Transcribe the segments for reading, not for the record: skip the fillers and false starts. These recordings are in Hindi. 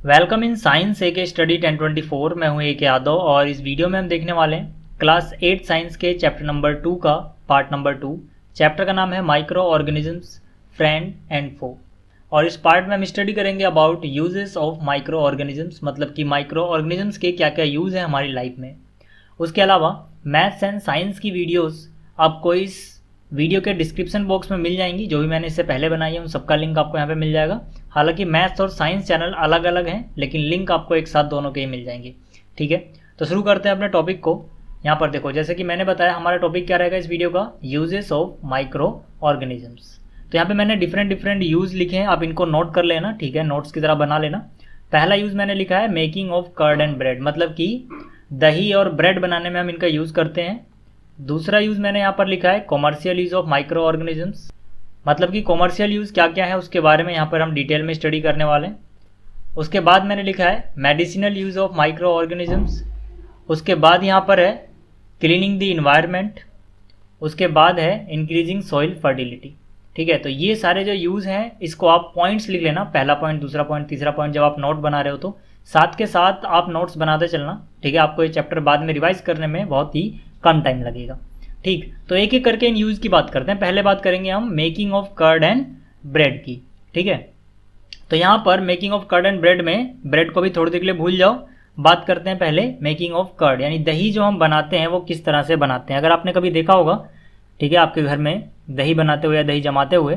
वेलकम इन साइंस ए के स्टडी 1024। मैं हूं एक यादव और इस वीडियो में हम देखने वाले हैं क्लास 8 साइंस के चैप्टर नंबर 2 का पार्ट नंबर 2। चैप्टर का नाम है माइक्रो ऑर्गेनिजम्स फ्रेंड एंड फो। और इस पार्ट में हम स्टडी करेंगे about uses of micro organisms, मतलब कि माइक्रो ऑर्गेनिजम्स के क्या क्या यूज़ हैं हमारी लाइफ में। उसके अलावा मैथ्स एंड साइंस की वीडियोज़ आपको इस वीडियो के डिस्क्रिप्शन बॉक्स में मिल जाएंगी। जो भी मैंने इससे पहले बनाई है उन सबका लिंक आपको यहाँ पे मिल जाएगा। हालांकि मैथ्स और साइंस चैनल अलग अलग हैं, लेकिन लिंक आपको एक साथ दोनों के ही मिल जाएंगे। ठीक है, तो शुरू करते हैं अपने टॉपिक को। यहाँ पर देखो, जैसे कि मैंने बताया हमारा टॉपिक क्या रहेगा इस वीडियो का, यूजेस ऑफ माइक्रो ऑर्गेनिजम्स। तो यहाँ पे मैंने डिफरेंट यूज़ लिखे हैं, आप इनको नोट कर लेना। ठीक है, नोट्स की तरह बना लेना। पहला यूज़ मैंने लिखा है making of curd and bread, मतलब कि दही और ब्रेड बनाने में हम इनका यूज़ करते हैं। दूसरा यूज़ मैंने यहाँ पर लिखा है commercial use of micro organisms, मतलब कि कॉमर्शियल यूज़ क्या क्या है उसके बारे में यहाँ पर हम डिटेल में स्टडी करने वाले हैं। उसके बाद मैंने लिखा है medicinal use of micro organisms. उसके बाद यहाँ पर है क्लीनिंग द इन्वायरमेंट। उसके बाद है इंक्रीजिंग सॉइल फर्टिलिटी। ठीक है, तो ये सारे जो यूज़ हैं इसको आप पॉइंट्स लिख लेना, पहला पॉइंट, दूसरा पॉइंट, तीसरा पॉइंट। जब आप नोट बना रहे हो तो साथ के साथ आप नोट्स बनाते चलना। ठीक है, आपको ये चैप्टर बाद में रिवाइज करने में बहुत ही कम टाइम लगेगा। ठीक, तो एक एक करके इन यूज़ की बात करते हैं। पहले बात करेंगे हम making of curd and bread की। ठीक है, तो यहाँ पर making of curd and bread में ब्रेड को भी थोड़ी देर के लिए भूल जाओ, बात करते हैं पहले मेकिंग ऑफ कर्ड, यानी दही जो हम बनाते हैं वो किस तरह से बनाते हैं। अगर आपने कभी देखा होगा, ठीक है, आपके घर में दही बनाते हुए या दही जमाते हुए,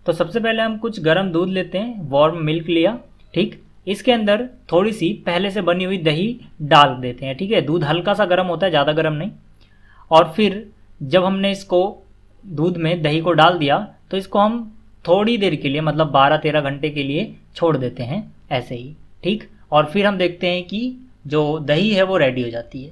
तो सबसे पहले हम कुछ गर्म दूध लेते हैं, वार्म मिल्क लिया। ठीक, इसके अंदर थोड़ी सी पहले से बनी हुई दही डाल देते हैं। ठीक है, दूध हल्का सा गर्म होता है, ज़्यादा गर्म नहीं। और फिर जब हमने इसको दूध में दही को डाल दिया तो इसको हम थोड़ी देर के लिए, मतलब 12-13 घंटे के लिए छोड़ देते हैं ऐसे ही। ठीक, और फिर हम देखते हैं कि जो दही है वो रेडी हो जाती है।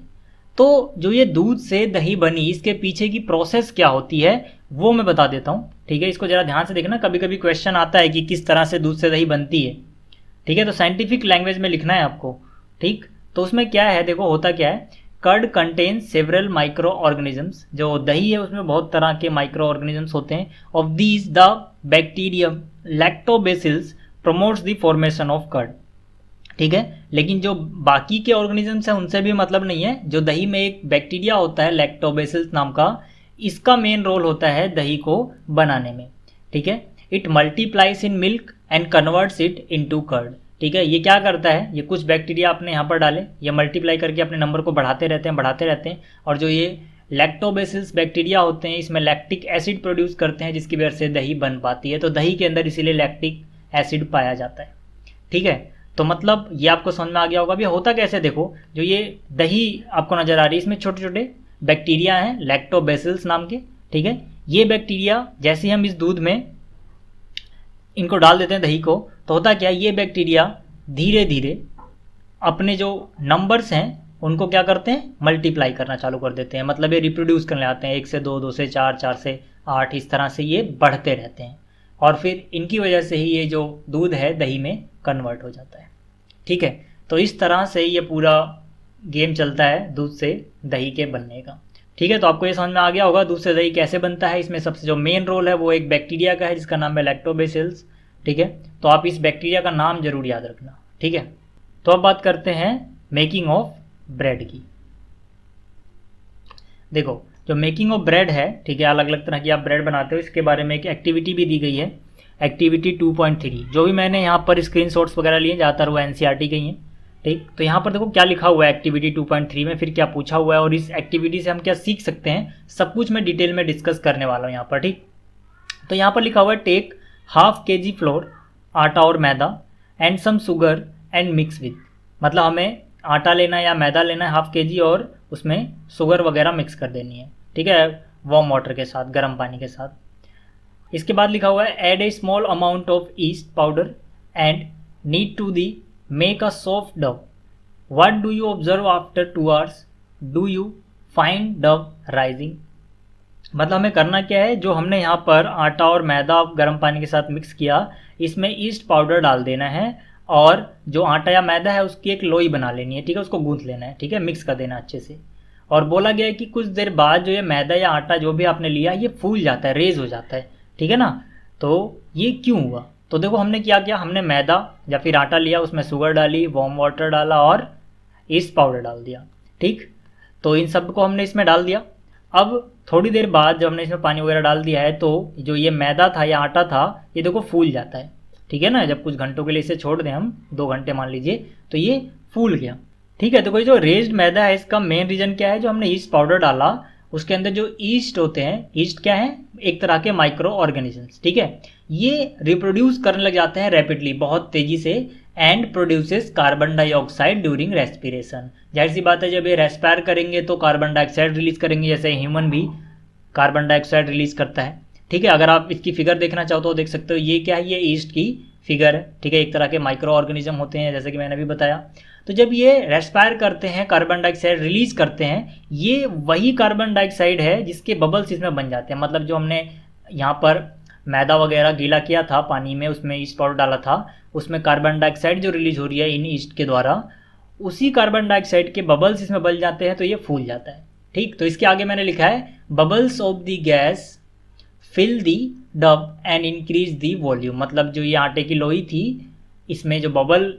तो जो ये दूध से दही बनी, इसके पीछे की प्रोसेस क्या होती है वो मैं बता देता हूँ। ठीक है, इसको ज़रा ध्यान से देखना, कभी कभी क्वेश्चन आता है कि किस तरह से दूध से दही बनती है। ठीक है, तो साइंटिफिक लैंग्वेज में लिखना है आपको। ठीक, तो उसमें क्या है, देखो होता क्या है, curd contain several microorganisms. जो दही है उसमें बहुत तरह के माइक्रो ऑर्गेनिजम्स होते हैं। Of these the bacterium lactobacillus promotes the formation of curd. ठीक है, लेकिन जो बाकी के ऑर्गेनिजम्स हैं उनसे भी मतलब नहीं है। जो दही में एक बैक्टीरिया होता है लैक्टोबेसिल्स नाम का, इसका मेन रोल होता है दही को बनाने में। ठीक है, it multiplies in milk and converts it into curd. ठीक है, ये क्या करता है, ये कुछ बैक्टीरिया आपने यहाँ पर डाले, ये मल्टीप्लाई करके अपने नंबर को बढ़ाते रहते हैं। और जो ये लैक्टोबेसिल्स बैक्टीरिया होते हैं इसमें लैक्टिक एसिड प्रोड्यूस करते हैं, जिसकी वजह से दही बन पाती है। तो दही के अंदर इसीलिए लैक्टिक एसिड पाया जाता है। ठीक है, तो मतलब ये आपको समझ में आ गया होगा। अभी होता कैसे, देखो जो ये दही आपको नजर आ रही है इसमें छोटे छोटे बैक्टीरिया हैं लैक्टोबेसिल्स नाम के। ठीक है, ये बैक्टीरिया जैसे ही हम इस दूध में इनको डाल देते हैं दही को, तो होता क्या है, ये बैक्टीरिया धीरे धीरे अपने जो नंबर्स हैं उनको क्या करते हैं, मल्टीप्लाई करना चालू कर देते हैं। मतलब ये रिप्रोड्यूस करने आते हैं, 1 से 2, 2 से 4, 4 से 8, इस तरह से ये बढ़ते रहते हैं। और फिर इनकी वजह से ही ये जो दूध है दही में कन्वर्ट हो जाता है। ठीक है, तो इस तरह से ये पूरा गेम चलता है दूध से दही के बनने का। ठीक है, तो आपको ये समझ में आ गया होगा दूध से दही कैसे बनता है। इसमें सबसे जो मेन रोल है वो एक बैक्टीरिया का है जिसका नाम है लैक्टोबेसिल्स। ठीक है, तो आप इस बैक्टीरिया का नाम जरूर याद रखना। ठीक है, तो अब बात करते हैं मेकिंग ऑफ ब्रेड की। देखो जो मेकिंग ऑफ ब्रेड है, ठीक है, अलग अलग तरह की आप ब्रेड बनाते हो, इसके बारे में एक एक्टिविटी भी दी गई है, एक्टिविटी 2.3। जो भी मैंने यहाँ पर स्क्रीनशॉट्स वगैरह लिए ज़्यादातर वो एनसीईआरटी के ही हैं। ठीक, तो यहाँ पर देखो क्या लिखा हुआ है एक्टिविटी 2.3 में, फिर क्या पूछा हुआ है और इस एक्टिविटी से हम क्या सीख सकते हैं, सब कुछ मैं डिटेल में डिस्कस करने वाला हूँ यहाँ पर। ठीक, तो यहाँ पर लिखा हुआ है टेक ½ kg फ्लोर, आटा और मैदा, and some sugar and mix with. मतलब हमें आटा लेना है या मैदा लेना है ½ kg और उसमें शुगर वगैरह मिक्स कर देनी है। ठीक है, वार्म वाटर के साथ, गर्म पानी के साथ। इसके बाद लिखा हुआ है add a small amount of yeast powder and knead to the make a soft dough. What do you observe after 2 hours? Do you find dough rising? मतलब हमें करना क्या है, जो हमने यहाँ पर आटा और मैदा गर्म पानी के साथ मिक्स किया, इसमें ईस्ट पाउडर डाल देना है और जो आटा या मैदा है उसकी एक लोई बना लेनी है। ठीक है, उसको गूंथ लेना है। ठीक है, मिक्स कर देना अच्छे से। और बोला गया है कि कुछ देर बाद जो ये मैदा या आटा जो भी आपने लिया ये फूल जाता है, रेज हो जाता है। ठीक है ना, तो ये क्यों हुआ, तो देखो हमने क्या किया, हमने मैदा या फिर आटा लिया, उसमें शुगर डाली, वार्म वाटर डाला और ईस्ट पाउडर डाल दिया। ठीक, तो इन सब को हमने इसमें डाल दिया। अब थोड़ी देर बाद जब हमने इसमें पानी वगैरह डाल दिया है तो जो ये मैदा था या आटा था ये देखो फूल जाता है। ठीक है ना, जब कुछ घंटों के लिए इसे छोड़ दें हम, 2 घंटे मान लीजिए, तो ये फूल गया। ठीक है, तो कोई जो रेज्ड मैदा है इसका मेन रीजन क्या है, जो हमने ईस्ट पाउडर डाला उसके अंदर जो ईस्ट होते हैं, ईस्ट क्या है, एक तरह के माइक्रो ऑर्गेनिजम्स। ठीक है, ये रिप्रोड्यूस करने लग जाते हैं रैपिडली, बहुत तेजी से, and produces carbon dioxide during respiration. जाहिर सी बात है जब ये रेस्पायर करेंगे तो कार्बन डाइऑक्साइड रिलीज करेंगे, जैसे ह्यूमन भी कार्बन डाइऑक्साइड रिलीज करता है। ठीक है, अगर आप इसकी फिगर देखना चाहो तो देख सकते हो, ये क्या है, ये ईस्ट की फिगर है। ठीक है, एक तरह के माइक्रो ऑर्गेनिज्म होते हैं जैसे कि मैंने अभी बताया। तो जब ये रेस्पायर करते हैं, कार्बन डाइऑक्साइड रिलीज करते हैं, ये वही कार्बन डाइऑक्साइड है जिसके बबल्स इसमें बन जाते हैं। मतलब जो हमने यहाँ पर मैदा वगैरह गीला किया था पानी में, उसमें ईस्ट पाउडर डाला था, उसमें कार्बन डाइऑक्साइड जो रिलीज हो रही है इन ईस्ट के द्वारा, उसी कार्बन डाइऑक्साइड के बबल्स इसमें बन जाते हैं, तो ये फूल जाता है। ठीक, तो इसके आगे मैंने लिखा है bubbles of the gas fill the dough and increase the volume. मतलब जो ये आटे की लोई थी इसमें जो बबल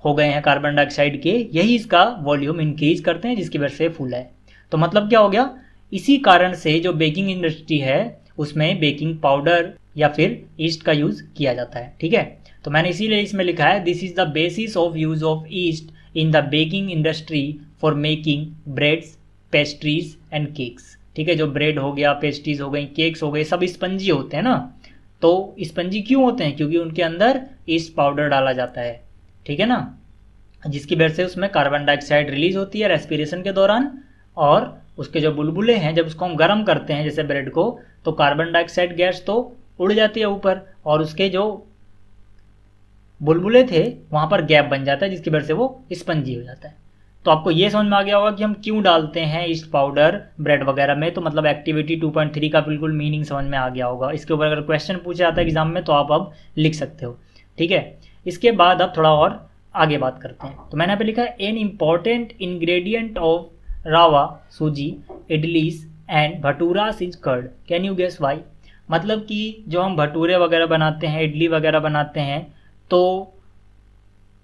हो गए हैं कार्बन डाइऑक्साइड के, यही इसका वॉल्यूम इंक्रीज करते हैं जिसकी वजह से फूला है। तो मतलब क्या हो गया, इसी कारण से जो बेकिंग इंडस्ट्री है उसमें बेकिंग पाउडर या फिर ईस्ट का यूज किया जाता है। ठीक है, तो मैंने इसीलिए इसमें लिखा है this is the basis of use of east in the baking industry for making breads, pastries and cakes. ठीक है, जो ब्रेड हो गया, पेस्ट्रीज हो गई, केक्स हो गए, सब स्पंजी होते हैं ना। तो स्पंजी क्यों होते हैं, क्योंकि उनके अंदर ईस्ट पाउडर डाला जाता है। ठीक है ना, जिसकी वजह से उसमें कार्बन डाइऑक्साइड रिलीज होती है रेस्पिरेशन के दौरान, और उसके जो बुलबुले हैं जब उसको हम गर्म करते हैं जैसे ब्रेड को, तो कार्बन डाइऑक्साइड गैस तो उड़ जाती है ऊपर, और उसके जो बुलबुले थे वहाँ पर गैप बन जाता है जिसकी वजह से वो स्पंजी हो जाता है। तो आपको ये समझ में आ गया होगा कि हम क्यों डालते हैं ईस्ट पाउडर ब्रेड वगैरह में। तो मतलब एक्टिविटी 2.3 का बिल्कुल मीनिंग समझ में आ गया होगा। इसके ऊपर अगर क्वेश्चन पूछा जाता है एग्जाम में तो आप अब लिख सकते हो। ठीक है, इसके बाद अब थोड़ा और आगे बात करते हैं। तो मैंने यहाँ पे लिखा है an important ingredient of rava, suji, idlis and bhaturas is curd. Can you guess why. मतलब कि जो हम भटूरे वगैरह बनाते हैं, इडली वगैरह बनाते हैं, तो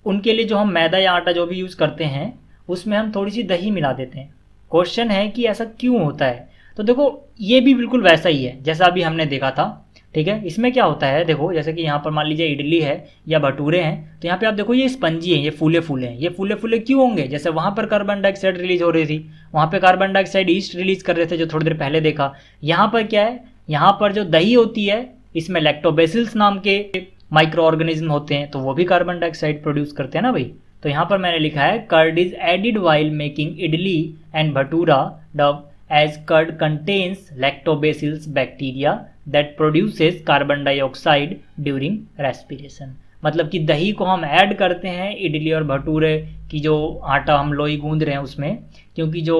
उनके लिए जो हम मैदा या आटा जो भी यूज़ करते हैं उसमें हम थोड़ी सी दही मिला देते हैं। क्वेश्चन है कि ऐसा क्यों होता है। तो देखो ये भी बिल्कुल वैसा ही है जैसा अभी हमने देखा था। ठीक है, इसमें क्या होता है, देखो जैसे कि यहाँ पर मान लीजिए इडली है या भटूरे हैं, तो यहाँ पे आप देखो ये स्पंजी हैं, ये फूले फूले हैं। ये फूले फूले क्यों होंगे, जैसे वहाँ पर कार्बन डाइऑक्साइड रिलीज हो रही थी, वहाँ पे कार्बन डाइऑक्साइड ईस्ट रिलीज कर रहे थे जो थोड़ी देर पहले देखा। यहाँ पर क्या है, यहाँ पर जो दही होती है इसमें लैक्टोबैसिल्स नाम के माइक्रो ऑर्गेनिज्म होते हैं, तो वो भी कार्बन डाइऑक्साइड प्रोड्यूस करते हैं ना भाई। तो यहाँ पर मैंने लिखा है curd is added while making idli and bhatura dough as curd contains lactobacillus bacteria that produces carbon dioxide during respiration. मतलब कि दही को हम ऐड करते हैं इडली और भटूरे की जो आटा हम लोई गूंद रहे हैं उसमें, क्योंकि जो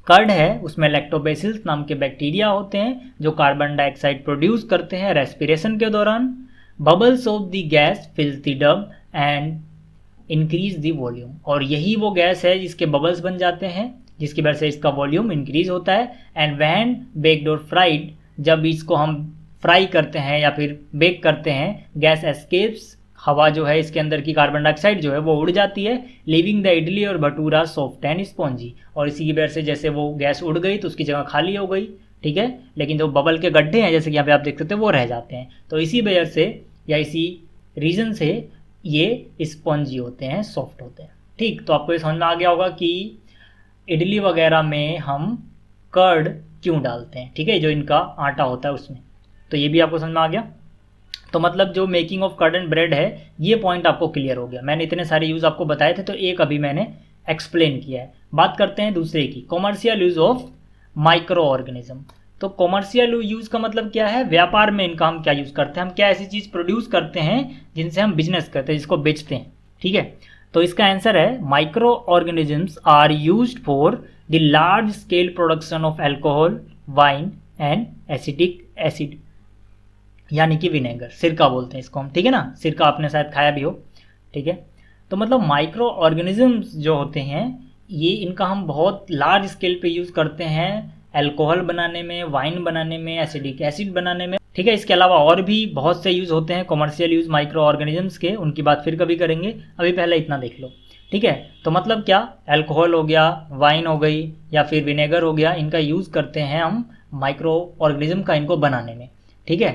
कर्ड है उसमें लैक्टोबैसिल्स नाम के बैक्टीरिया होते हैं जो कार्बन डाइऑक्साइड प्रोड्यूस करते हैं रेस्पिरेशन के दौरान। Bubbles of the gas फिल्स the dub and increase the volume. और यही वो गैस है जिसके बबल्स बन जाते हैं जिसकी वजह से इसका वॉल्यूम इंक्रीज होता है। एंड व्हेन बेक्ड और फ्राइड, जब इसको हम फ्राई करते हैं या फिर बेक करते हैं, गैस एस्केप्स, हवा जो है इसके अंदर की कार्बन डाइऑक्साइड जो है वो उड़ जाती है, लिविंग द इडली और भटूरा सॉफ्ट एंड स्पॉन्जी। और इसी की वजह से जैसे वो गैस उड़ गई तो उसकी जगह खाली हो गई। ठीक है, लेकिन जो बबल के गड्ढे हैं जैसे कि यहाँ पे आप देख सकते हैं वो रह जाते हैं। तो इसी वजह से या इसी रीज़न से ये स्पॉन्जी होते हैं, सॉफ्ट होते हैं। ठीक, तो आपको ये समझ में आ गया होगा कि इडली वगैरह में हम कर्ड क्यों डालते हैं। ठीक है, जो इनका आटा होता है उसमें। तो ये भी आपको समझ में आ गया। तो मतलब जो making of curd and bread है ये पॉइंट आपको क्लियर हो गया। मैंने इतने सारे यूज़ आपको बताए थे तो एक अभी मैंने एक्सप्लेन किया है। बात करते हैं दूसरे की, commercial use of micro organism. तो कॉमर्शियल यूज़ का मतलब क्या है, व्यापार में इनका हम क्या यूज़ करते हैं, हम क्या ऐसी चीज़ प्रोड्यूस करते हैं जिनसे हम बिजनेस करते हैं, जिसको बेचते हैं। ठीक है, तो इसका आंसर है microorganisms are used for the large scale production of alcohol, wine and acetic acid, यानी कि विनेगर, सिरका बोलते हैं इसको हम। ठीक है ना, सिरका आपने शायद खाया भी हो। ठीक है, तो मतलब माइक्रो ऑर्गेनिजम्स जो होते हैं ये इनका हम बहुत लार्ज स्केल पे यूज़ करते हैं, अल्कोहल बनाने में, वाइन बनाने में, एसिडिक एसिड बनाने में। ठीक है। इसके अलावा और भी बहुत से यूज़ होते हैं कॉमर्शियल यूज़ माइक्रो ऑर्गेनिजम्स के, उनकी बात फिर कभी करेंगे, अभी पहले इतना देख लो। ठीक है, तो मतलब क्या, अल्कोहल हो गया, वाइन हो गई या फिर विनेगर हो गया, इनका यूज़ करते हैं हम माइक्रो ऑर्गेनिज्म का इनको बनाने में। ठीक है,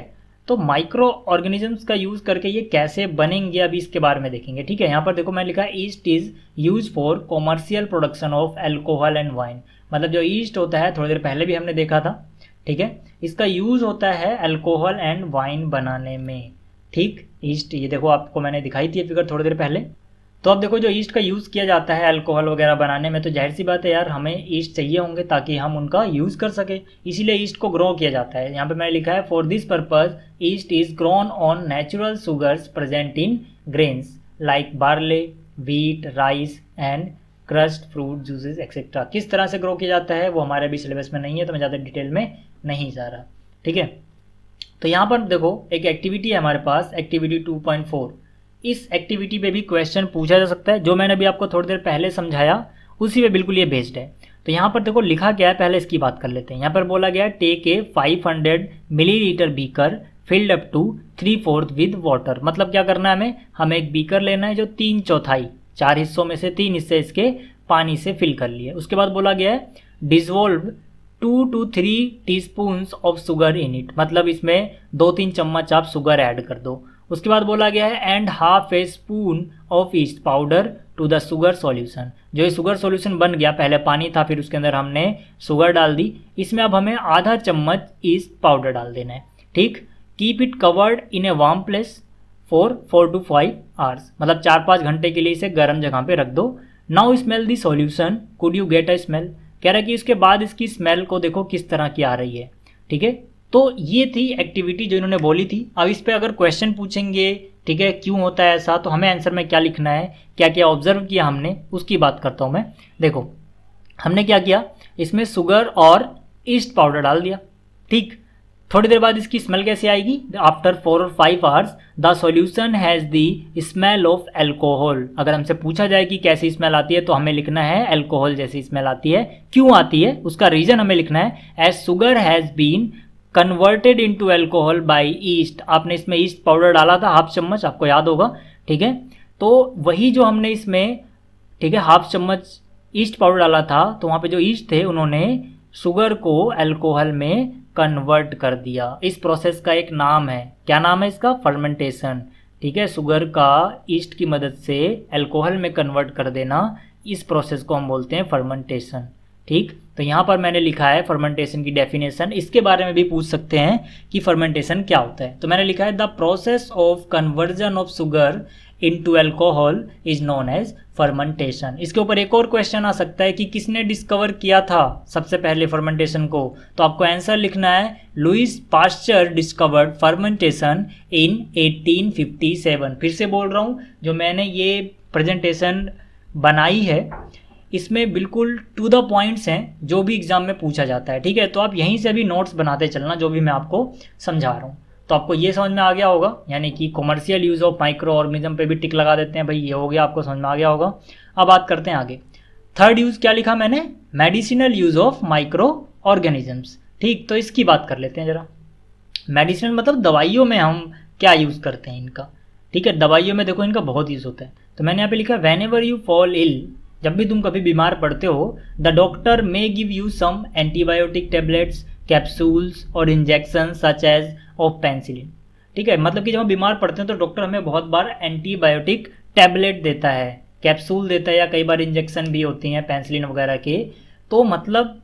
तो माइक्रो ऑर्गेनिजम्स का यूज़ करके ये कैसे बनेंगे अभी इसके बारे में देखेंगे। ठीक है, यहाँ पर देखो मैं लिखा है east is use for commercial production of alcohol and wine. मतलब जो ईस्ट होता है, थोड़ी देर पहले भी हमने देखा था। ठीक है, इसका यूज़ होता है अल्कोहल एंड वाइन बनाने में। ठीक, ईस्ट ये देखो आपको मैंने दिखाई थी फिगर थोड़ी देर पहले। तो अब देखो जो ईस्ट का यूज़ किया जाता है अल्कोहल वगैरह बनाने में, तो जाहिर सी बात है यार हमें ईस्ट चाहिए होंगे ताकि हम उनका यूज़ कर सके, इसीलिए ईस्ट को ग्रो किया जाता है। यहाँ पे मैंने लिखा है for this purpose east is grown on natural sugars present in grains like barley, wheat, rice and crust fruit juices etcetera. किस तरह से ग्रो किया जाता है वो हमारे अभी सिलेबस में नहीं है, तो मैं ज़्यादा डिटेल में नहीं जा रहा। ठीक है, तो यहाँ पर देखो एक एक्टिविटी है हमारे पास, एक्टिविटी 2.4। इस एक्टिविटी पे भी क्वेश्चन पूछा जा सकता है, जो मैंने अभी आपको थोड़ी देर पहले समझाया उसी पे बिल्कुल ये बेस्ड है। तो यहाँ पर देखो लिखा क्या है, पहले इसकी बात कर लेते हैं। यहाँ पर बोला गया take a 500 millilitre beaker filled up to 3/4 with water. मतलब क्या करना है, हमें एक बीकर लेना है जो 3/4, 4 हिस्सों में से 3 हिस्से इसके पानी से फिल कर लिए। उसके बाद बोला गया है dissolve 2 to 3 teaspoons of sugar in it. मतलब इसमें 2-3 चम्मच आप शुगर ऐड कर दो। उसके बाद बोला गया है and half a spoon of yeast powder to the sugar solution. जो ये शुगर सॉल्यूशन बन गया, पहले पानी था फिर उसके अंदर हमने शुगर डाल दी, इसमें अब हमें आधा चम्मच ईस्ट पाउडर डाल देना है। ठीक, keep it covered in a warm place for 4 to 5 hours. मतलब 4-5 घंटे के लिए इसे गर्म जगह पे रख दो। Now smell the solution, could you get a smell. कह रहा है कि इसके बाद इसकी स्मेल को देखो किस तरह की आ रही है। ठीक है, तो ये थी एक्टिविटी जो इन्होंने बोली थी। अब इस पे अगर क्वेश्चन पूछेंगे, ठीक है, क्यों होता है ऐसा, तो हमें आंसर में क्या लिखना है, क्या क्या ऑब्जर्व किया हमने, उसकी बात करता हूँ मैं। देखो हमने क्या किया, इसमें शुगर और ईस्ट पाउडर डाल दिया। ठीक, थोड़ी देर बाद इसकी स्मेल कैसे आएगी, after 4 or 5 hours the solution has the smell of alcohol. अगर हमसे पूछा जाए कि कैसी स्मेल आती है तो हमें लिखना है एल्कोहल जैसी स्मेल आती है। क्यों आती है उसका रीज़न हमें लिखना है, as sugar has been converted into alcohol by yeast. आपने इसमें ईस्ट पाउडर डाला था 1/2 चम्मच, आपको याद होगा। ठीक है, तो वही जो हमने इसमें, ठीक है, 1/2 चम्मच ईस्ट पाउडर डाला था, तो वहाँ पे जो ईस्ट थे उन्होंने शुगर को अल्कोहल में कन्वर्ट कर दिया। इस प्रोसेस का एक नाम है, क्या नाम है इसका, फर्मेंटेशन। ठीक है, शुगर का ईस्ट की मदद से अल्कोहल में कन्वर्ट कर देना, इस प्रोसेस को हम बोलते हैं फर्मेंटेशन। ठीक, तो यहाँ पर मैंने लिखा है फर्मेंटेशन की डेफिनेशन। इसके बारे में भी पूछ सकते हैं कि फर्मेंटेशन क्या होता है, तो मैंने लिखा है the process of conversion of sugar into alcohol is known as fermentation. इसके ऊपर एक और क्वेश्चन आ सकता है कि किसने डिस्कवर किया था सबसे पहले फर्मेंटेशन को, तो आपको आंसर लिखना है लुइस पास्चर डिस्कवर्ड फर्मेंटेशन इन 1857। फिर से बोल रहा हूँ, जो मैंने ये प्रेजेंटेशन बनाई है इसमें बिल्कुल टू द पॉइंट्स हैं जो भी एग्जाम में पूछा जाता है। ठीक है, तो आप यहीं से भी नोट्स बनाते चलना जो भी मैं आपको समझा रहा हूँ। तो आपको ये समझ में आ गया होगा, यानी कि commercial use of micro organism पे भी टिक लगा देते हैं भाई, ये हो गया, आपको समझ में आ गया होगा। अब बात करते हैं आगे। थर्ड यूज़ क्या लिखा मैंने, medicinal use of micro organisms. ठीक, तो इसकी बात कर लेते हैं ज़रा। मेडिसिनल मतलब दवाइयों में हम क्या यूज़ करते हैं इनका। ठीक है, दवाइयों में देखो इनका बहुत यूज़ होता है। तो मैंने यहाँ पे लिखा whenever you fall ill, जब भी तुम कभी बीमार पड़ते हो, the doctor may give you some antibiotic tablets, capsules और injection such as of penicillin. ठीक है, मतलब कि जब हम बीमार पड़ते हैं तो डॉक्टर हमें बहुत बार एंटीबायोटिक टैबलेट देता है, कैप्सूल देता है, या कई बार इंजेक्शन भी होती हैं पेनिसिलिन वगैरह के। तो मतलब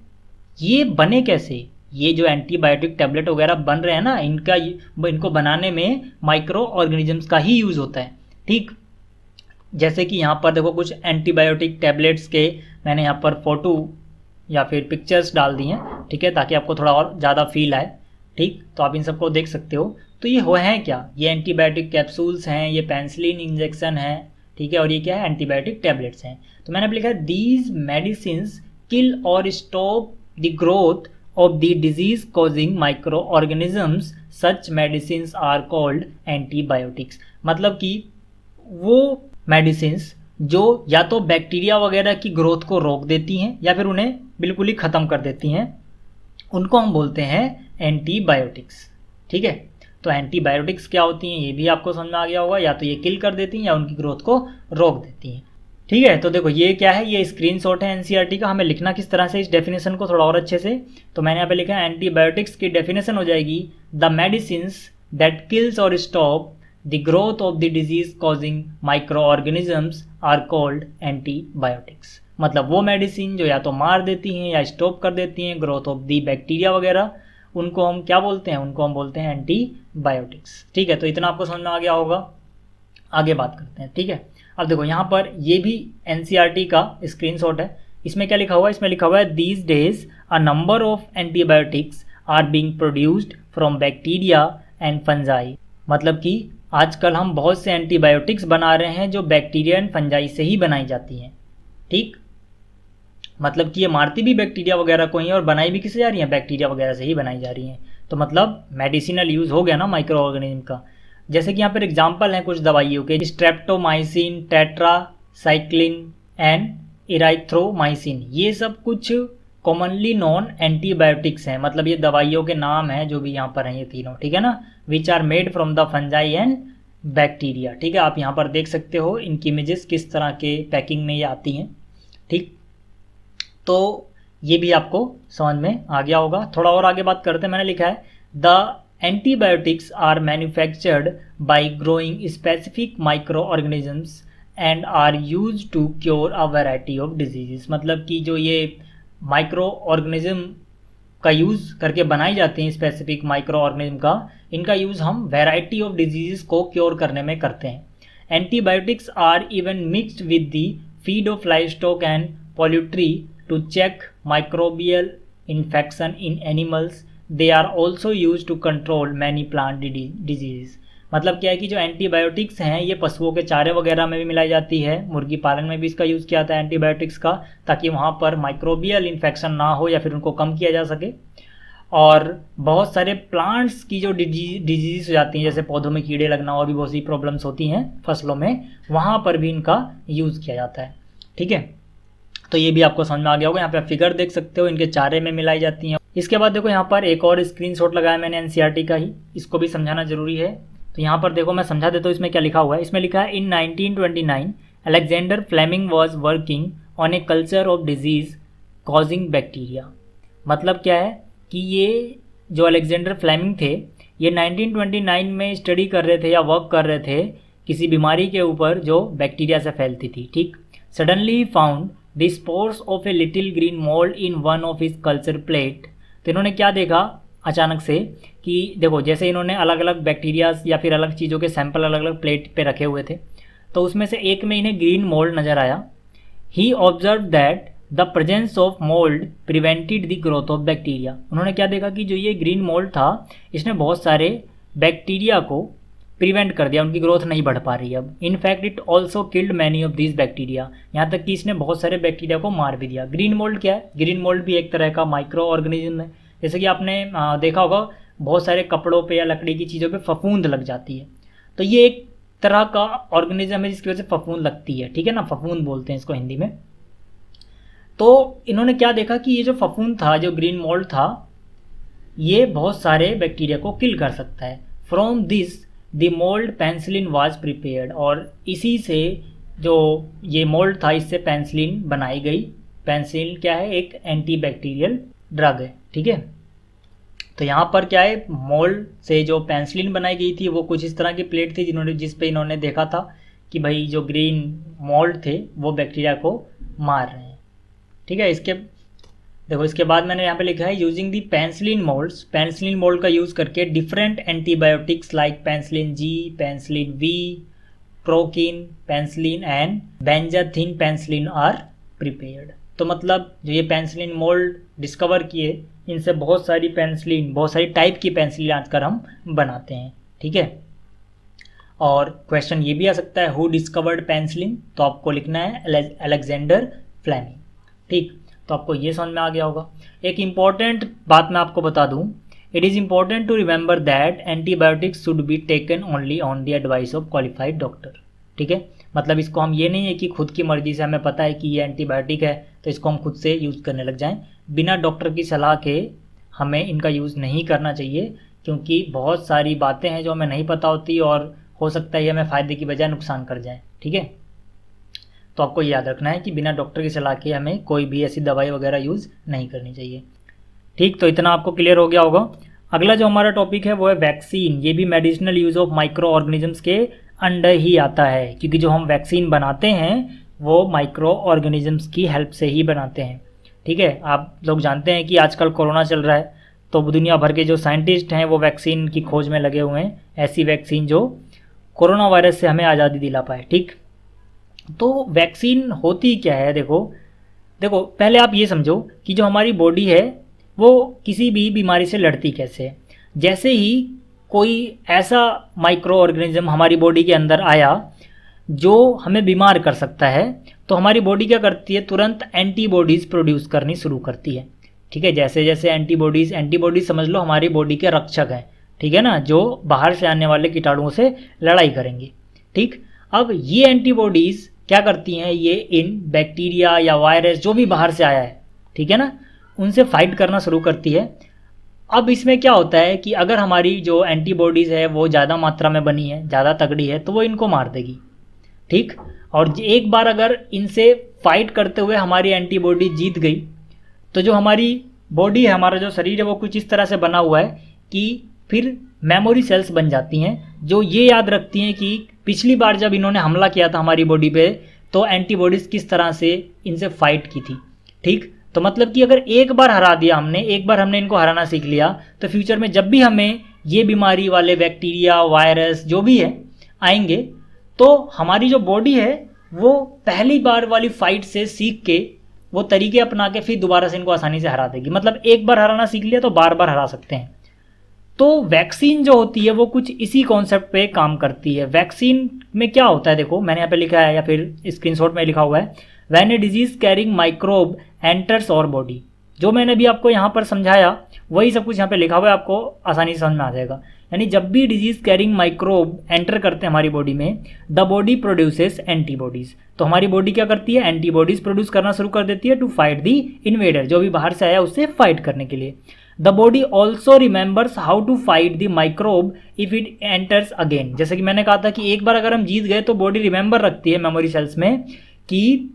ये बने कैसे, ये जो एंटीबायोटिक टैबलेट वगैरह बन रहे हैं ना, इनको बनाने में माइक्रो ऑर्गेनिजम्स का ही यूज़ होता है। ठीक, जैसे कि यहाँ पर देखो कुछ एंटीबायोटिक टैबलेट्स के मैंने यहाँ पर फोटो या फिर पिक्चर्स डाल दी हैं। ठीक है, ताकि आपको थोड़ा और ज़्यादा फील आए। ठीक, तो आप इन सबको देख सकते हो। तो ये हैं क्या, ये एंटीबायोटिक कैप्सूल्स हैं, ये पेनिसिलिन इंजेक्शन है। ठीक है, और ये क्या है, एंटीबायोटिक टैबलेट्स हैं। तो मैंने अब लिखा है these medicines kill or stop the growth of the disease causing microorganisms, such medicines are called antibiotics. मतलब कि वो मेडिसिन्स जो या तो बैक्टीरिया वगैरह की ग्रोथ को रोक देती हैं या फिर उन्हें बिल्कुल ही ख़त्म कर देती हैं, उनको हम बोलते हैं एंटीबायोटिक्स। ठीक है। तो एंटीबायोटिक्स क्या होती हैं ये भी आपको समझ में आ गया होगा, या तो ये किल कर देती हैं या उनकी ग्रोथ को रोक देती हैं। ठीक है, तो देखो ये क्या है, ये स्क्रीनशॉट है एनसीईआरटी का। हमें लिखना किस तरह से इस डेफिनेशन को थोड़ा और अच्छे से, तो मैंने यहाँ पे लिखा है एंटीबायोटिक्स की डेफिनेशन हो जाएगी the medicines that kills or stop the growth of the disease causing microorganisms are called antibiotics. मतलब वो मेडिसिन जो या तो मार देती हैं या स्टॉप कर देती हैं ग्रोथ ऑफ दी बैक्टीरिया वगैरह, उनको हम क्या बोलते हैं, उनको हम बोलते हैं एंटीबायोटिक्स। ठीक है, तो इतना आपको समझ में आ गया होगा। आगे बात करते हैं। ठीक है, अब देखो यहाँ पर ये भी एनसीईआरटी का स्क्रीनशॉट है। इसमें क्या लिखा हुआ है, इसमें लिखा हुआ है these days a number of antibiotics are being produced from bacteria and fungi. मतलब कि आजकल हम बहुत से एंटीबायोटिक्स बना रहे हैं जो बैक्टीरिया एंड फंजाई से ही बनाई जाती हैं। ठीक, मतलब कि ये मारती भी बैक्टीरिया वगैरह को ही और बनाई भी किससे जा रही हैं, बैक्टीरिया वगैरह से ही बनाई जा रही हैं। तो मतलब मेडिसिनल यूज़ हो गया ना माइक्रो ऑर्गेनिज्म का। जैसे कि यहाँ पर एग्जाम्पल हैं कुछ दवाइयों के, स्ट्रेप्टोमाइसिन, टेट्रासाइक्लिन एंड इराइथ्रोमाइसिन, ये सब कुछ कॉमनली नॉन एंटीबायोटिक्स हैं। मतलब ये दवाइयों के नाम हैं जो भी यहाँ पर हैं ये तीनों, ठीक है ना, which are made from the fungi and bacteria. ठीक है, आप यहाँ पर देख सकते हो इनकी इमेजेस किस तरह के पैकिंग में ये आती हैं। ठीक, तो ये भी आपको समझ में आ गया होगा। थोड़ा और आगे बात करते हैं। मैंने लिखा है the antibiotics are manufactured by growing specific microorganisms and are used to cure a variety of diseases। मतलब कि जो ये माइक्रो ऑर्गेनिज्म का यूज़ करके बनाई जाती हैं, स्पेसिफिक माइक्रो ऑर्गेनिज्म का, इनका यूज़ हम वैरायटी ऑफ डिजीज़ को क्योर करने में करते हैं। Antibiotics are even mixed with the feed of livestock and poultry to check microbial infection in animals. They are also use to control many plant disease. मतलब क्या है कि जो एंटीबायोटिक्स हैं ये पशुओं के चारे वगैरह में भी मिलाई जाती है, मुर्गी पालन में भी इसका यूज़ किया जाता है एंटीबायोटिक्स का, ताकि वहाँ पर माइक्रोबियल इन्फेक्शन ना हो या फिर उनको कम किया जा सके। और बहुत सारे प्लांट्स की जो डिजीज हो जाती हैं, जैसे पौधों में कीड़े लगना और भी बहुत सी प्रॉब्लम्स होती हैं फसलों में, वहाँ पर भी इनका यूज़ किया जाता है। ठीक है, तो ये भी आपको समझ में आ गया होगा। यहाँ पे आप फिगर देख सकते हो, इनके चारे में मिलाई जाती हैं। इसके बाद देखो यहाँ पर एक और स्क्रीनशॉट लगाया मैंने एनसीईआरटी का ही, इसको भी समझाना जरूरी है। तो यहाँ पर देखो मैं समझा देता हूँ इसमें क्या लिखा हुआ है। इसमें लिखा है in 1929 Alexander Fleming was working on a culture of disease causing bacteria. मतलब क्या है कि ये जो अलेक्जेंडर फ्लेमिंग थे ये 1929 में स्टडी कर रहे थे या वर्क कर रहे थे किसी बीमारी के ऊपर जो बैक्टीरिया से फैलती थी। ठीक, suddenly he found the spores of a little green mould in one of his culture plate. तो इन्होंने क्या देखा अचानक से कि देखो जैसे इन्होंने अलग अलग बैक्टीरियाज या फिर अलग चीज़ों के सैंपल अलग अलग प्लेट पे रखे हुए थे, तो उसमें से एक में इन्हें ग्रीन मोल्ड नज़र आया। He observe that the presence of mould prevented the growth of bacteria. उन्होंने क्या देखा कि जो ये ग्रीन मोल्ड था इसने बहुत सारे बैक्टीरिया को प्रिवेंट कर दिया, उनकी ग्रोथ नहीं बढ़ पा रही है अब। In fact it also killed many of this bacteria, यहाँ तक कि इसने बहुत सारे बैक्टीरिया को मार भी दिया। ग्रीन मोल्ड क्या है, ग्रीन मोल्ड भी एक तरह का माइक्रो ऑर्गेनिज्म है। जैसे कि आपने देखा होगा बहुत सारे कपड़ों पे या लकड़ी की चीज़ों पे फफूंद लग जाती है, तो ये एक तरह का ऑर्गेनिज्म है जिसकी वजह से फफूंद लगती है। ठीक है ना, फफूंद बोलते हैं इसको हिंदी में। तो इन्होंने क्या देखा कि ये जो फफूंद था, जो ग्रीन मोल्ड था, ये बहुत सारे बैक्टीरिया को किल कर सकता है। From this the mould penicillin was prepared, और इसी से जो ये मोल्ड था इससे पेंसिलिन बनाई गई। पेंसिलिन क्या है, एक एंटीबैक्टीरियल ड्रग है। ठीक है, तो यहाँ पर क्या है, मोल्ड से जो पेंसिलिन बनाई गई थी वो कुछ इस तरह की प्लेट थी जिस पे इन्होंने देखा था कि भाई जो ग्रीन मोल्ड थे वो बैक्टीरिया को मार रहे हैं। ठीक है, इसके बाद मैंने यहाँ पे लिखा है using the penicillin moulds, penicillin mould का यूज़ करके different antibiotics like penicillin G, penicillin V, procaine, penicillin and benzathine penicillin are prepared. तो मतलब जो ये पेंसिलिन मोल्ड डिस्कवर किए, इनसे बहुत सारी पेंसिलिन, बहुत सारी टाइप की पेंसिलिन आजकल हम बनाते हैं। ठीक है, और क्वेश्चन ये भी आ सकता है हु डिस्कवर्ड पेंसिलिन, तो आपको लिखना है अलेक्जेंडर फ्लेमिंग। ठीक, तो आपको ये समझ में आ गया होगा। एक इम्पॉर्टेंट बात मैं आपको बता दूं, it is important to remember that antibiotics should be taken only on the advice of qualified doctor. ठीक है, मतलब इसको हम ये नहीं है कि खुद की मर्जी से हमें पता है कि ये एंटीबायोटिक है तो इसको हम खुद से यूज़ करने लग जाएं। बिना डॉक्टर की सलाह के हमें इनका यूज़ नहीं करना चाहिए, क्योंकि बहुत सारी बातें हैं जो हमें नहीं पता होती और हो सकता है हमें फ़ायदे की बजाय नुकसान कर जाए। ठीक है, तो आपको याद रखना है कि बिना डॉक्टर की सलाह के हमें कोई भी ऐसी दवाई वगैरह यूज़ नहीं करनी चाहिए। ठीक, तो इतना आपको क्लियर हो गया होगा। अगला जो हमारा टॉपिक है वो है वैक्सीन। ये भी medicinal use of micro organisms के अंडर ही आता है, क्योंकि जो हम वैक्सीन बनाते हैं वो माइक्रो ऑर्गेनिजम्स की हेल्प से ही बनाते हैं। ठीक है, आप लोग जानते हैं कि आजकल कोरोना चल रहा है, तो दुनिया भर के जो साइंटिस्ट हैं वो वैक्सीन की खोज में लगे हुए हैं, ऐसी वैक्सीन जो कोरोना वायरस से हमें आज़ादी दिला पाए। ठीक, तो वैक्सीन होती क्या है? देखो पहले आप ये समझो कि जो हमारी बॉडी है वो किसी भी बीमारी से लड़ती कैसे है। जैसे ही कोई ऐसा माइक्रो ऑर्गेनिज्म हमारी बॉडी के अंदर आया जो हमें बीमार कर सकता है, तो हमारी बॉडी क्या करती है? तुरंत एंटीबॉडीज़ प्रोड्यूस करनी शुरू करती है। ठीक है, जैसे जैसे एंटीबॉडीज़ समझ लो हमारी बॉडी के रक्षक हैं। ठीक है ना, जो बाहर से आने वाले कीटाणुओं से लड़ाई करेंगी। ठीक, अब ये एंटीबॉडीज़ क्या करती हैं? ये इन बैक्टीरिया या वायरस जो भी बाहर से आया है, ठीक है ना, उनसे फाइट करना शुरू करती है। अब इसमें क्या होता है कि अगर हमारी जो एंटीबॉडीज़ है वो ज़्यादा मात्रा में बनी है, ज़्यादा तगड़ी है, तो वो इनको मार देगी। ठीक, और एक बार अगर इनसे फाइट करते हुए हमारी एंटीबॉडी जीत गई, तो जो हमारी बॉडी है, हमारा जो शरीर है, वो कुछ इस तरह से बना हुआ है कि फिर मेमोरी सेल्स बन जाती हैं जो ये याद रखती हैं कि पिछली बार जब इन्होंने हमला किया था हमारी बॉडी पे, तो एंटीबॉडीज़ किस तरह से इनसे फाइट की थी। ठीक, तो मतलब कि अगर एक बार हरा दिया हमने, एक बार हमने इनको हराना सीख लिया, तो फ्यूचर में जब भी हमें ये बीमारी वाले बैक्टीरिया, वायरस जो भी है आएंगे, तो हमारी जो बॉडी है वो पहली बार वाली फाइट से सीख के वो तरीके अपना के फिर दोबारा से इनको आसानी से हरा देगी। मतलब एक बार हराना सीख लिया तो बार बार हरा सकते हैं। तो वैक्सीन जो होती है वो कुछ इसी कॉन्सेप्ट पे काम करती है। वैक्सीन में क्या होता है? देखो मैंने यहाँ पे लिखा है या फिर स्क्रीनशॉट में लिखा हुआ है, when a disease carrying microbe enters और बॉडी। जो मैंने अभी आपको यहाँ पर समझाया वही सब कुछ यहाँ पे लिखा हुआ है, आपको आसानी से समझ में आ जाएगा। यानी जब भी डिजीज कैरिंग माइक्रोब एंटर करते हैं हमारी बॉडी में, द बॉडी प्रोड्यूसेस एंटीबॉडीज। तो हमारी बॉडी क्या करती है? एंटीबॉडीज प्रोड्यूस करना शुरू कर देती है टू फाइट दी इन्वेडर, जो भी बाहर से आया उससे फाइट करने के लिए। The body also remembers how to fight the microbe if it enters again. जैसे कि मैंने कहा था कि एक बार अगर हम जीत गए तो बॉडी रिमेंबर रखती है मेमोरी सेल्स में कि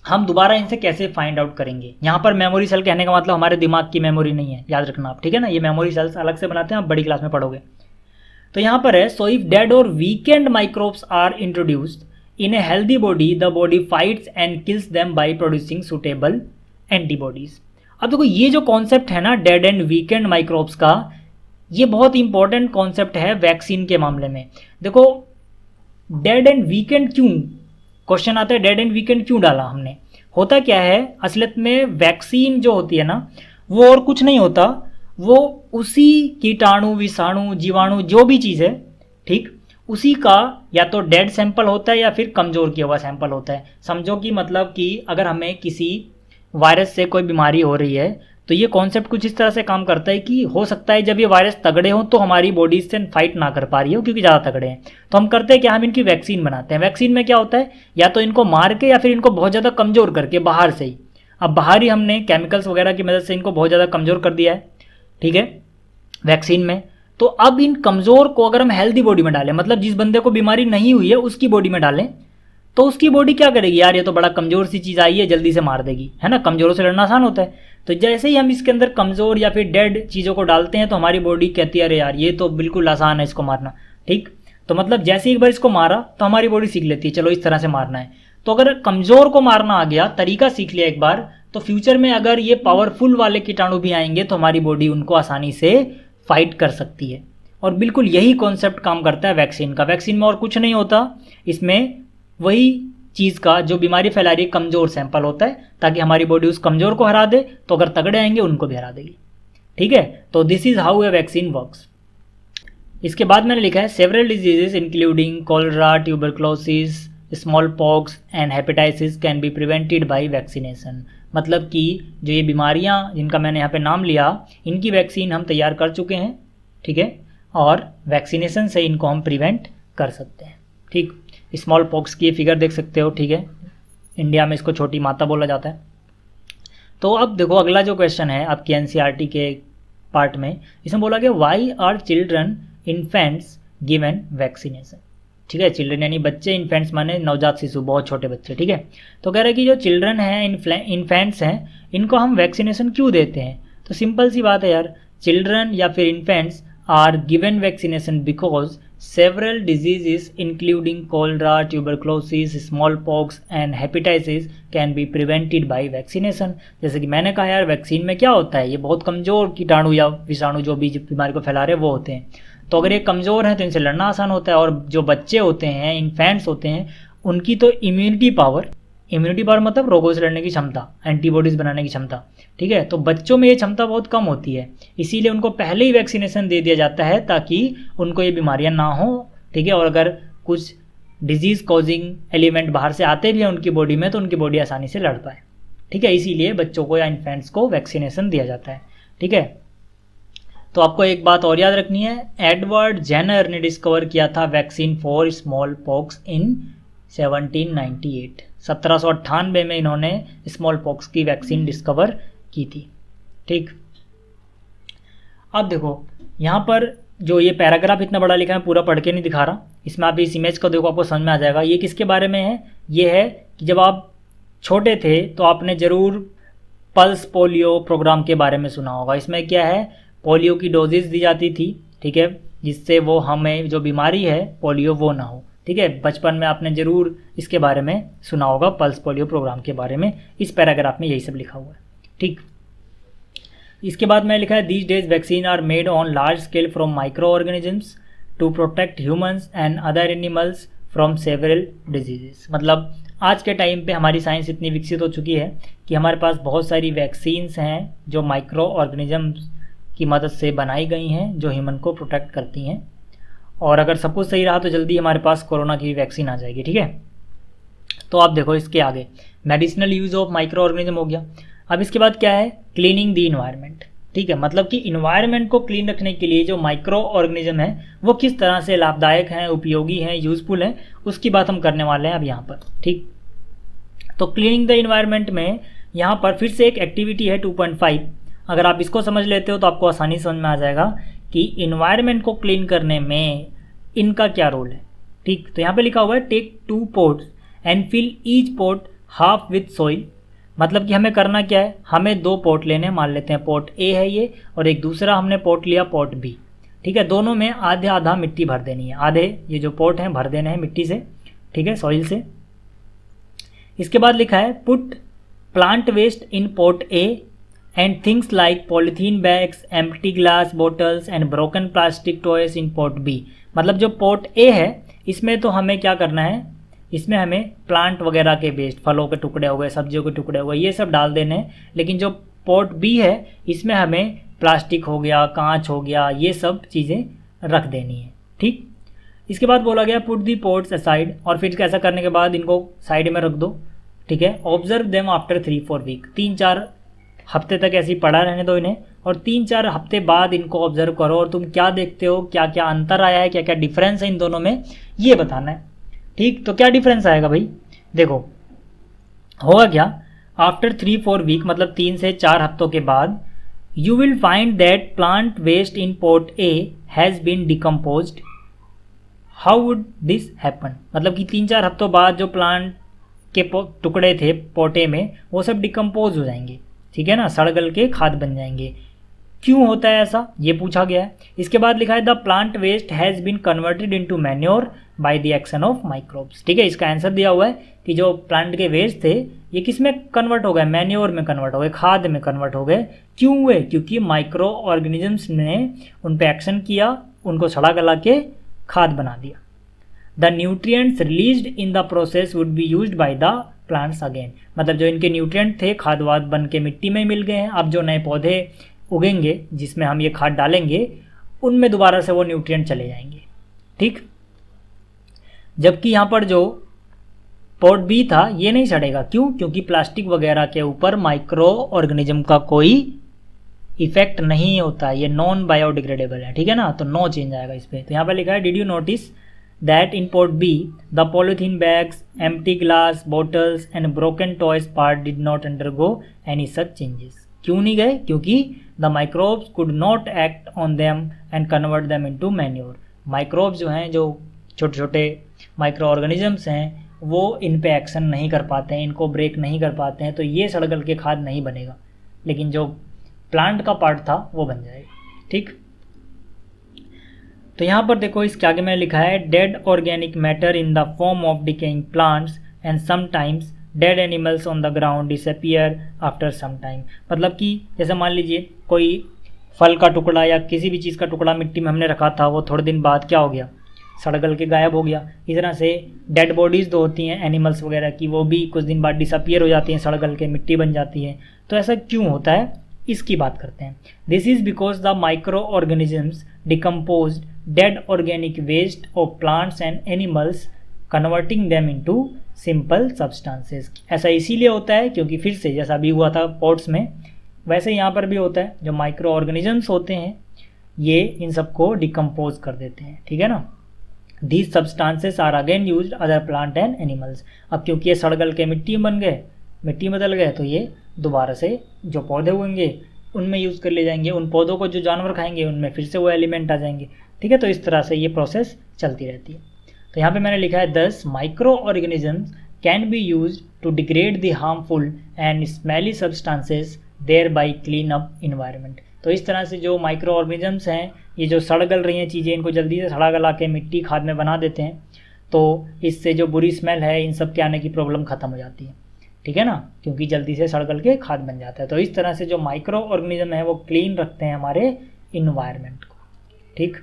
हम दोबारा इनसे कैसे फाइंड आउट करेंगे। यहाँ पर मेमोरी सेल कहने का मतलब हमारे दिमाग की मेमोरी नहीं है, याद रखना आप। ठीक है ना, ये मेमोरी सेल्स अलग से बनाते हैं, आप बड़ी क्लास में पढ़ोगे। तो यहाँ पर है, so if dead or weakened microbes are introduced in a healthy body, the body fights and kills them by producing suitable antibodies. अब देखो ये जो कॉन्सेप्ट है ना डेड एंड वीकेंड माइक्रोब्स का, ये बहुत इंपॉर्टेंट कॉन्सेप्ट है वैक्सीन के मामले में। देखो डेड एंड वीकेंड क्यों, क्वेश्चन आता है डेड एंड वीकेंड क्यों डाला हमने। होता क्या है असलियत में, वैक्सीन जो होती है ना वो और कुछ नहीं होता, वो उसी कीटाणु, विषाणु, जीवाणु जो भी चीज़ है, ठीक, उसी का या तो डेड सैंपल होता है या फिर कमज़ोर किया हुआ सैंपल होता है। समझो कि मतलब कि अगर हमें किसी वायरस से कोई बीमारी हो रही है, तो ये कॉन्सेप्ट कुछ इस तरह से काम करता है कि हो सकता है जब ये वायरस तगड़े हों तो हमारी बॉडी से फाइट ना कर पा रही हो क्योंकि ज़्यादा तगड़े हैं, तो हम करते हैं कि हम इनकी वैक्सीन बनाते हैं। वैक्सीन में क्या होता है, या तो इनको मार के या फिर इनको बहुत ज़्यादा कमज़ोर करके बाहर से ही, अब बाहर ही हमने केमिकल्स वगैरह की मदद से इनको बहुत ज़्यादा कमज़ोर कर दिया है, ठीक है, वैक्सीन में। तो अब इन कमज़ोर को अगर हम हेल्दी बॉडी में डालें, मतलब जिस बंदे को बीमारी नहीं हुई है उसकी बॉडी में डालें, तो उसकी बॉडी क्या करेगी, यार ये तो बड़ा कमज़ोर सी चीज़ आई है, जल्दी से मार देगी, है ना, कमज़ोरों से लड़ना आसान होता है। तो जैसे ही हम इसके अंदर कमज़ोर या फिर डेड चीज़ों को डालते हैं तो हमारी बॉडी कहती है अरे यार ये तो बिल्कुल आसान है इसको मारना, ठीक। तो मतलब जैसे एक बार इसको मारा तो हमारी बॉडी सीख लेती है चलो इस तरह से मारना है। तो अगर कमज़ोर को मारना आ गया, तरीका सीख लिया एक बार, तो फ्यूचर में अगर ये पावरफुल वाले कीटाणु भी आएंगे तो हमारी बॉडी उनको आसानी से फाइट कर सकती है। और बिल्कुल यही कॉन्सेप्ट काम करता है वैक्सीन का। वैक्सीन में और कुछ नहीं होता, इसमें वही चीज़ का जो बीमारी फैला रही है कमज़ोर सैंपल होता है, ताकि हमारी बॉडी उस कमज़ोर को हरा दे, तो अगर तगड़े आएंगे उनको भी हरा देगी, ठीक है। तो this is how a vaccine works. इसके बाद मैंने लिखा है several diseases including cholera, tuberculosis, small pox and hepatitis can be prevented by vaccination. मतलब कि जो ये बीमारियां जिनका मैंने यहाँ पे नाम लिया, इनकी वैक्सीन हम तैयार कर चुके हैं, ठीक है, और वैक्सीनेशन से इनको हम प्रिवेंट कर सकते हैं, ठीक। स्मॉल पॉक्स की फिगर देख सकते हो, ठीक है, इंडिया में इसको छोटी माता बोला जाता है। तो अब देखो अगला जो क्वेश्चन है आपकी एनसीईआरटी के पार्ट में इसमें बोला गया why are children infants given vaccination. ठीक है, चिल्ड्रन यानी बच्चे, इन्फेंट्स माने नवजात शिशु, बहुत छोटे बच्चे। ठीक है, तो कह रहे हैं कि जो चिल्ड्रन हैं, इन्फेंट्स हैं, इनको हम वैक्सीनेशन क्यों देते हैं। तो सिंपल सी बात है यार, चिल्ड्रन या फिर infants are given vaccination because several diseases including cholera, tuberculosis, smallpox and hepatitis can be prevented by vaccination। जैसे कि मैंने कहा यार, वैक्सीन में क्या होता है, ये बहुत कमज़ोर कीटाणु या विषाणु जो भी बीमारी को फैला रहे हैं वो होते हैं। तो अगर ये कमज़ोर हैं तो इनसे लड़ना आसान होता है। और जो बच्चे होते हैं, इन्फेंट्स होते हैं, उनकी तो इम्यूनिटी पावर मतलब रोगों से लड़ने की क्षमता, एंटीबॉडीज़ बनाने की क्षमता। ठीक है, तो बच्चों में ये क्षमता बहुत कम होती है, इसीलिए उनको पहले ही वैक्सीनेशन दे दिया जाता है ताकि उनको ये बीमारियां ना हो। ठीक है, और अगर कुछ डिजीज़ कॉजिंग एलिमेंट बाहर से आते भी हैं उनकी बॉडी में तो उनकी बॉडी आसानी से लड़ पाए। ठीक है, इसीलिए बच्चों को या इन्फेंट्स को वैक्सीनेशन दिया जाता है। ठीक है, तो आपको एक बात और याद रखनी है, एडवर्ड जेनर ने डिस्कवर किया था वैक्सीन फॉर स्मॉल पॉक्स इन 1798। 1798 में इन्होंने स्मॉल पॉक्स की वैक्सीन डिस्कवर की थी। ठीक, अब देखो यहाँ पर जो ये पैराग्राफ इतना बड़ा लिखा है, पूरा पढ़ के नहीं दिखा रहा, इसमें आप इस इमेज को देखो, आपको समझ में आ जाएगा ये किसके बारे में है। ये है कि जब आप छोटे थे तो आपने ज़रूर पल्स पोलियो प्रोग्राम के बारे में सुना होगा। इसमें क्या है, पोलियो की डोजेज दी जाती थी। ठीक है, जिससे वो हमें जो बीमारी है पोलियो वो ना हो। ठीक है, बचपन में आपने ज़रूर इसके बारे में सुना होगा, पल्स पोलियो प्रोग्राम के बारे में। इस पैराग्राफ में यही सब लिखा हुआ है। ठीक, इसके बाद मैं लिखा है these days vaccine are made on large scale from microorganisms to protect humans and other animals from several diseases. मतलब आज के टाइम पे हमारी साइंस इतनी विकसित हो चुकी है कि हमारे पास बहुत सारी वैक्सीन्स हैं जो माइक्रो ऑर्गेनिजम्स की मदद से बनाई गई हैं, जो ह्यूमन को प्रोटेक्ट करती हैं। और अगर सब कुछ सही रहा तो जल्दी हमारे पास कोरोना की वैक्सीन आ जाएगी। ठीक है, तो आप देखो इसके आगे medicinal use of micro organism हो गया। अब इसके बाद क्या है, क्लीनिंग द इन्वायरमेंट। ठीक है, मतलब कि इन्वायरमेंट को क्लीन रखने के लिए जो माइक्रो ऑर्गेनिज्म है वो किस तरह से लाभदायक हैं, उपयोगी हैं, यूजफुल हैं, उसकी बात हम करने वाले हैं अब यहाँ पर। ठीक, तो क्लीनिंग द इन्वायरमेंट में यहाँ पर फिर से एक एक्टिविटी है 2.5। अगर आप इसको समझ लेते हो तो आपको आसानी समझ में आ जाएगा कि इन्वायरमेंट को क्लीन करने में इनका क्या रोल है। ठीक, तो यहाँ पे लिखा हुआ है take 2 pots and fill each pot half with soil. मतलब कि हमें करना क्या है, हमें 2 पोट लेने, मान लेते हैं पोट ए है ये और एक दूसरा हमने पोट लिया पोट बी। ठीक है, दोनों में आधे आधा मिट्टी भर देनी है, आधे ये जो पोट हैं भर देने हैं मिट्टी से। ठीक है, सॉइल से। इसके बाद लिखा है put plant waste in pot A and things like polythene bags, empty glass bottles and broken plastic toys in pot B. मतलब जो पोट ए है इसमें तो हमें क्या करना है, इसमें हमें प्लांट वगैरह के वेस्ट, फलों के टुकड़े हो गए, सब्जियों के टुकड़े हो गए, ये सब डाल देने हैं। लेकिन जो पोट बी है इसमें हमें प्लास्टिक हो गया, कांच हो गया, ये सब चीज़ें रख देनी है। ठीक, इसके बाद बोला गया पुट दी पोट्स असाइड, और फिर ऐसा करने के बाद इनको साइड में रख दो। ठीक है, ऑब्जर्व देम आफ्टर 3-4 वीक। 3-4 हफ्ते तक ऐसे ही पड़ा रहने दो इन्हें, और 3-4 हफ्ते बाद इनको ऑब्जर्व करो और तुम क्या देखते हो, क्या क्या अंतर आया है, क्या क्या डिफरेंस है इन दोनों में, ये बताना है। ठीक, तो क्या डिफरेंस आएगा भाई, देखो होगा क्या, आफ्टर 3-4 वीक मतलब 3 से 4 हफ्तों के बाद you will find that plant waste in pot A has been decomposed. How would this happen, मतलब कि 3-4 हफ्तों बाद जो प्लांट के टुकड़े थे पोटे में वो सब डिकम्पोज हो जाएंगे। ठीक है ना, सड़ गल के खाद बन जाएंगे। क्यों होता है ऐसा, ये पूछा गया है। इसके बाद लिखा है the plant waste has been converted into manure by the action of microbes. ठीक है, इसका आंसर दिया हुआ है कि जो प्लांट के वेस्ट थे ये किस में कन्वर्ट हो गए, मैन्योर में कन्वर्ट हो गए, खाद में कन्वर्ट हो गए। क्यों हुए, क्योंकि माइक्रो ऑर्गेनिजम्स ने उन पर एक्शन किया, उनको सड़ा गला के खाद बना दिया। The nutrients released in the process would be used by the plants again. मतलब जो इनके न्यूट्रिएंट थे खाद वाद बन के मिट्टी में मिल गए हैं, अब जो नए पौधे उगेंगे जिसमें हम ये खाद डालेंगे उनमें दोबारा से वो न्यूट्रिएंट चले जाएंगे। ठीक, जबकि यहाँ पर जो पोट बी था ये नहीं सड़ेगा। क्यों, क्योंकि प्लास्टिक वगैरह के ऊपर माइक्रो ऑर्गेनिज्म का कोई इफेक्ट नहीं होता, ये नॉन बायोडिग्रेडेबल है। ठीक है ना, तो नो चेंज आएगा इस पर। तो यहाँ पर लिखा है did you notice that in pot B the polythene bags, empty glass bottles and broken toys part did not undergo any such changes। क्यों नहीं गए? क्योंकि the microbes could not act on them and convert them into manure. Microbes जो हैं, जो छोटे छोटे माइक्रो ऑर्गेनिजम्स हैं, वो इन पे एक्शन नहीं कर पाते हैं, इनको ब्रेक नहीं कर पाते हैं, तो ये सड़गल के खाद नहीं बनेगा, लेकिन जो प्लांट का पार्ट था वो बन जाएगा। ठीक, तो यहाँ पर देखो इसके आगे मैंने लिखा है dead organic matter in the form of decaying plants and sometimes dead animals on the ground disappear after some time. मतलब कि जैसे मान लीजिए कोई फल का टुकड़ा या किसी भी चीज़ का टुकड़ा मिट्टी में हमने रखा था, वो थोड़े दिन बाद क्या हो गया? सड़गल के गायब हो गया। इस तरह से डेड बॉडीज़ जो होती हैं एनिमल्स वगैरह की, वो भी कुछ दिन बाद डिसअपियर हो जाती हैं, सड़गल के मिट्टी बन जाती है। तो ऐसा क्यों होता है, इसकी बात करते हैं। This is because the microorganisms decomposed dead organic waste of plants and animals converting them into simple substances. ऐसा इसीलिए होता है क्योंकि फिर से जैसा भी हुआ था पॉट्स में, वैसे यहाँ पर भी होता है। जो माइक्रो ऑर्गेनिजम्स होते हैं ये इन सबको डिकम्पोज कर देते हैं, ठीक है ना। These substances are again used other plant and animals. अब क्योंकि ये सड़गल के मिट्टी बन गए, मिट्टी बदल गए, तो ये दोबारा से जो पौधे होंगे उनमें यूज़ कर ले जाएंगे, उन पौधों को जो जानवर खाएंगे उनमें फिर से वो एलिमेंट आ जाएंगे, ठीक है। तो इस तरह से ये प्रोसेस चलती रहती है। तो यहाँ पे मैंने लिखा है 10 microorganisms can be use to degrade the harmful and smelly substances thereby clean up environment. तो इस तरह से जो माइक्रो ऑर्गेनिजम्स हैं, ये जो सड़ गल रही हैं चीज़ें, इनको जल्दी से सड़ा गला के मिट्टी खाद में बना देते हैं, तो इससे जो बुरी स्मेल है इन सब के आने की प्रॉब्लम ख़त्म हो जाती है, ठीक है ना, क्योंकि जल्दी से सड़ गल के खाद बन जाता है। तो इस तरह से जो माइक्रो ऑर्गेनिज्म है वो क्लीन रखते हैं हमारे इन्वायरमेंट को, ठीक।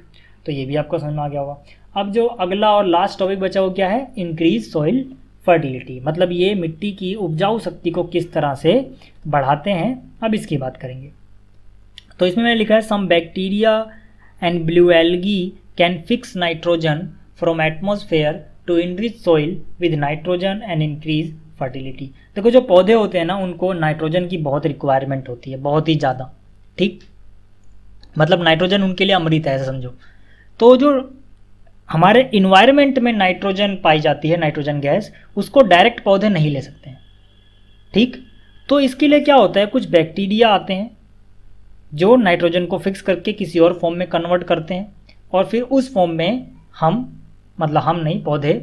तो ये भी आपको समझ में आ गया होगा। अब जो अगला और लास्ट टॉपिक बचा वो क्या है? Increase soil fertility. मतलब ये मिट्टी की उपजाऊ शक्ति को किस तरह से बढ़ाते हैं, अब इसकी बात करेंगे। तो इसमें मैंने लिखा है some bacteria and blue algae can fix nitrogen from atmosphere to enrich soil with nitrogen and increase fertility. देखो जो पौधे होते हैं ना, उनको नाइट्रोजन की बहुत रिक्वायरमेंट होती है, बहुत ही ज़्यादा, ठीक। मतलब नाइट्रोजन उनके लिए अमृत है, ऐसा समझो। तो जो हमारे इन्वायरमेंट में नाइट्रोजन पाई जाती है, नाइट्रोजन गैस, उसको डायरेक्ट पौधे नहीं ले सकते हैं, ठीक। तो इसके लिए क्या होता है, कुछ बैक्टीरिया आते हैं जो नाइट्रोजन को फिक्स करके किसी और फॉर्म में कन्वर्ट करते हैं, और फिर उस फॉर्म में हम, मतलब हम नहीं, पौधे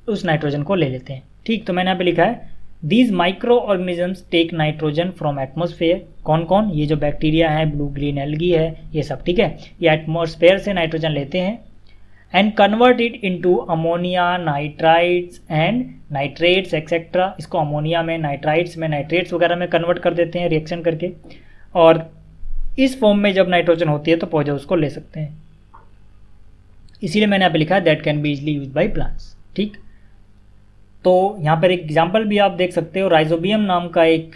उस नाइट्रोजन को ले लेते हैं, ठीक। तो मैंने यहाँ पे लिखा है these microorganisms take nitrogen from atmosphere. कौन कौन? ये जो बैक्टीरिया है, ब्लू ग्रीन एल्गी है, ये सब, ठीक है। ये एटमॉस्फेयर से नाइट्रोजन लेते हैं and convert it into ammonia, nitrites and nitrates etcetera. इसको अमोनिया में, नाइट्राइट्स में, नाइट्रेट्स वगैरह में कन्वर्ट कर देते हैं रिएक्शन करके, और इस फॉर्म में जब नाइट्रोजन होती है तो पौधे उसको ले सकते हैं। इसीलिए मैंने यहाँ पे लिखा है that can be easily use by plants, ठीक। तो यहाँ पर एक एग्जाम्पल भी आप देख सकते हो, राइजोबियम नाम का एक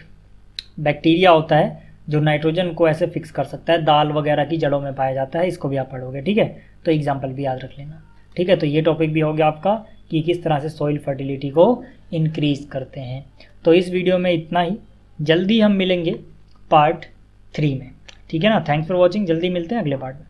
बैक्टीरिया होता है जो नाइट्रोजन को ऐसे फिक्स कर सकता है, दाल वगैरह की जड़ों में पाया जाता है, इसको भी आप पढ़ोगे, ठीक है। तो एग्जाम्पल भी याद रख लेना, ठीक है। तो ये टॉपिक भी हो गया आपका कि किस तरह से सॉइल फर्टिलिटी को इंक्रीज करते हैं। तो इस वीडियो में इतना ही, जल्दी हम मिलेंगे पार्ट 3 में, ठीक है ना। थैंक्स फॉर वॉचिंग, जल्दी मिलते हैं अगले पार्ट में।